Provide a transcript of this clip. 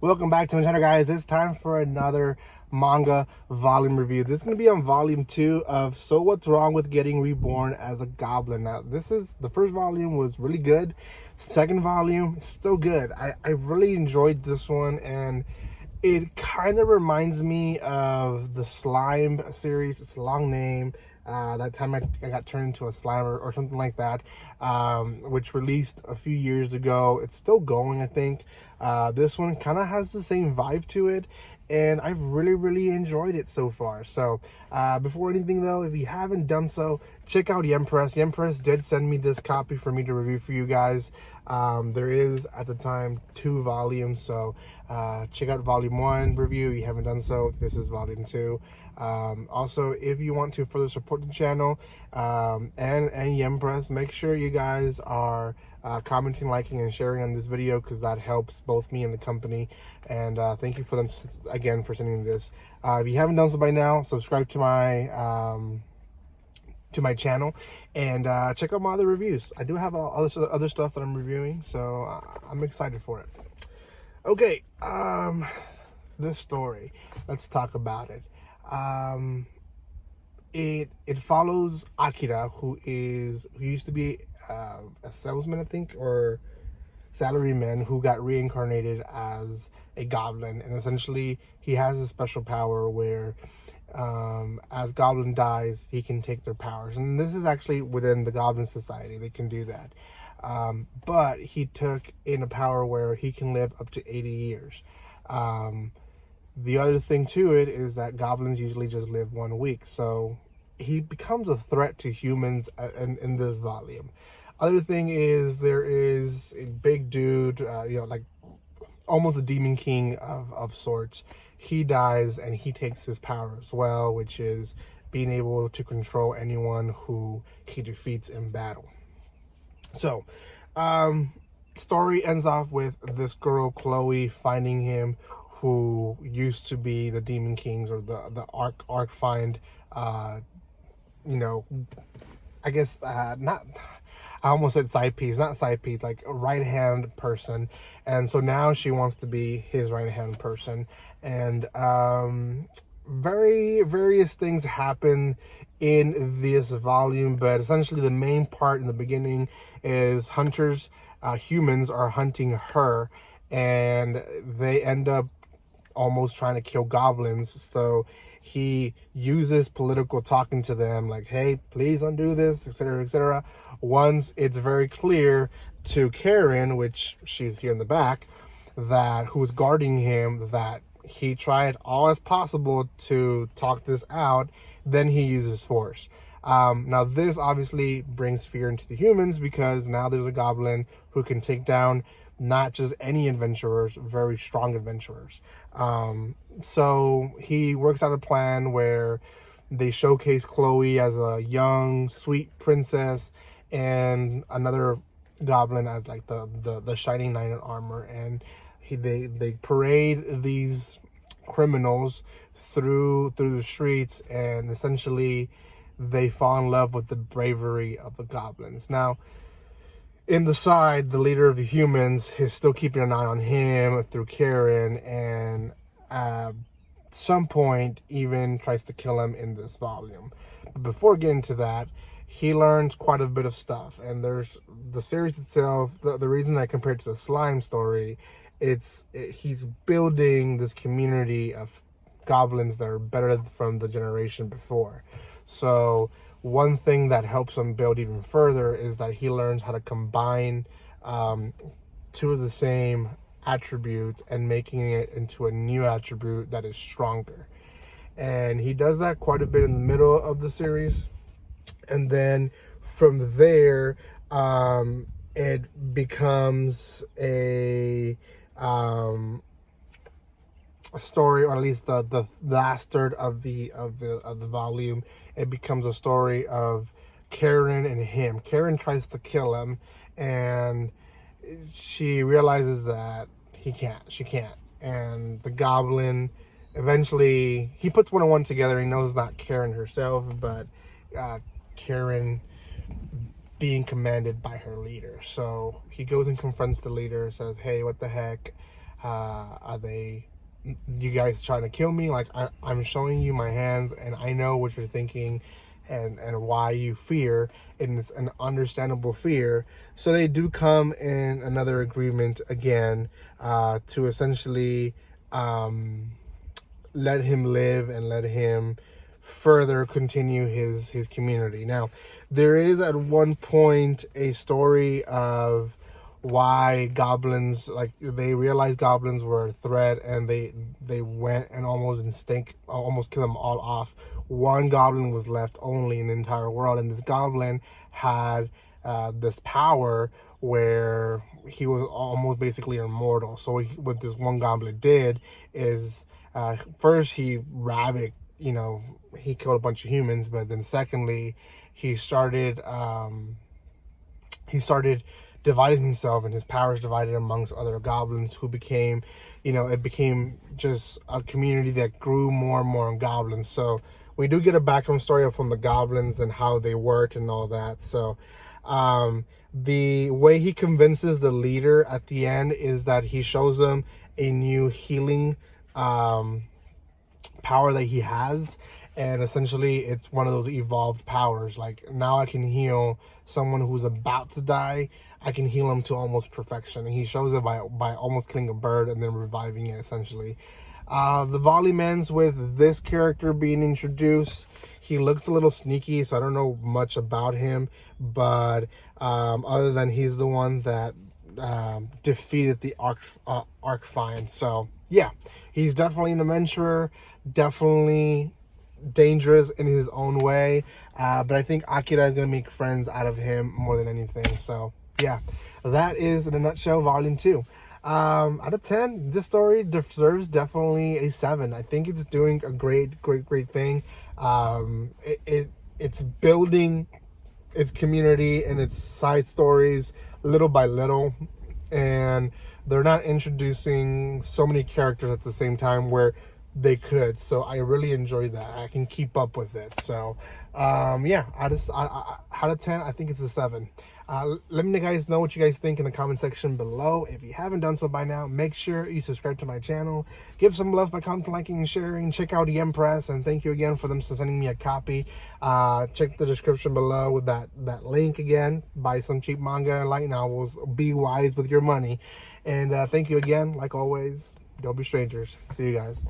Welcome back to my channel, guys. It's time for another manga volume review. This is going to be on volume 2 of So What's Wrong with Getting Reborn as a Goblin. Now, this is the first volume was really good. Second volume, still good. I really enjoyed this one, and it kind of reminds me of the Slime series. It's a long name. That time I got turned into a slimer or something like that, which released a few years ago. It's still going, I think. This one kind of has the same vibe to it, and I've really enjoyed it so far. So before anything though, if you haven't done so, check out Yempress. Yempress did send me this copy for me to review for you guys. There is at the time 2 volumes, so check out volume 1 review if you haven't done so. This is volume 2. Also, if you want to further support the channel and Yempress, make sure you guys are commenting, liking, and sharing on this video, because that helps both me and the company. And thank you for them again for sending this. If you haven't done so by now, subscribe to my channel and check out my other reviews. I do have other stuff that I'm reviewing, so I'm excited for it. Okay, this story, let's talk about it. It follows Akira, who used to be a salesman, I think, or salaryman, who got reincarnated as a goblin. And essentially he has a special power where as Goblin dies, he can take their powers. And this is actually within the Goblin Society, they can do that. But he took in a power where he can live up to 80 years. The other thing to it is that goblins usually just live 1 week, so he becomes a threat to humans in this volume. Other thing is, there is a big dude, like almost a demon king of sorts. He dies and he takes his power as well, which is being able to control anyone who he defeats in battle. So story ends off with this girl Chloe finding him, who used to be the Demon Kings, or the Arc Find, I guess not. I almost said side piece, not side piece, like a right-hand person. And so now she wants to be his right-hand person. And various things happen in this volume, but essentially the main part in the beginning is hunters, humans are hunting her, and they end up almost trying to kill goblins. So he uses political talking to them, like, hey, please don't do this, etc., etc. Once it's very clear to Karen, which she's here in the back, that who's guarding him, that he tried all as possible to talk this out, then he uses force. Now this obviously brings fear into the humans, because now there's a goblin who can take down not just any adventurers, very strong adventurers. So he works out a plan where they showcase Chloe as a young, sweet princess, and another goblin as like the shining knight in armor. And they parade these criminals through the streets, and essentially they fall in love with the bravery of the goblins. Now, in the side, the leader of the humans is still keeping an eye on him through Karen, and at some point even tries to kill him in this volume. But before getting to that, he learns quite a bit of stuff. And there's the series itself, the reason I compared to the Slime story, he's building this community of goblins that are better from the generation before. So one thing that helps him build even further is that he learns how to combine 2 of the same attributes and making it into a new attribute that is stronger. And he does that quite a bit in the middle of the series. And then from there, it becomes a story, or at least the last third of the volume, it becomes a story of Karen and him. Karen tries to kill him, and she realizes that she can't. And the goblin, eventually, he puts 1 and 1 together. He knows it's not Karen herself, but Karen being commanded by her leader. So he goes and confronts the leader, says, hey, what the heck? Are they, you guys trying to kill me? Like, I'm showing you my hands, and I know what you're thinking, and why you fear, and it's an understandable fear. So they do come in another agreement again, to essentially let him live and let him further continue his community. Now, there is at one point a story of why goblins, like, they realized goblins were a threat, and they went and almost killed them all off. One goblin was left only in the entire world, and this goblin had this power where he was almost basically immortal. So what this one goblin did is, first he ravaged, he killed a bunch of humans, but then secondly, he started dividing himself, and his powers divided amongst other goblins, who became, it became just a community that grew more and more in goblins. So we do get a background story from the goblins and how they worked and all that. So the way he convinces the leader at the end is that he shows them a new healing power that he has, and essentially it's one of those evolved powers. Like, now I can heal someone who's about to die. I can heal him to almost perfection, and he shows it by almost killing a bird and then reviving it, essentially. The volume ends with this character being introduced. He looks a little sneaky, so I don't know much about him, but other than he's the one that defeated the Archfiend. So yeah, he's definitely an adventurer, definitely dangerous in his own way, but I think Akira is going to make friends out of him more than anything. So yeah, that is in a nutshell volume 2. Out of 10, this story deserves definitely a 7. I think it's doing a great thing. It's building its community and its side stories little by little, and they're not introducing so many characters at the same time where they could. So I really enjoy that. I can keep up with it. So yeah, out of 10, I think it's a 7. Let me guys know what you guys think in the comment section below. If you haven't done so by now, make sure you subscribe to my channel. Give some love by commenting, liking, and sharing. Check out the Empress, and thank you again for them sending me a copy. Check the description below with that link again. Buy some cheap manga and light novels. Be wise with your money. And thank you again. Like always, don't be strangers. See you guys.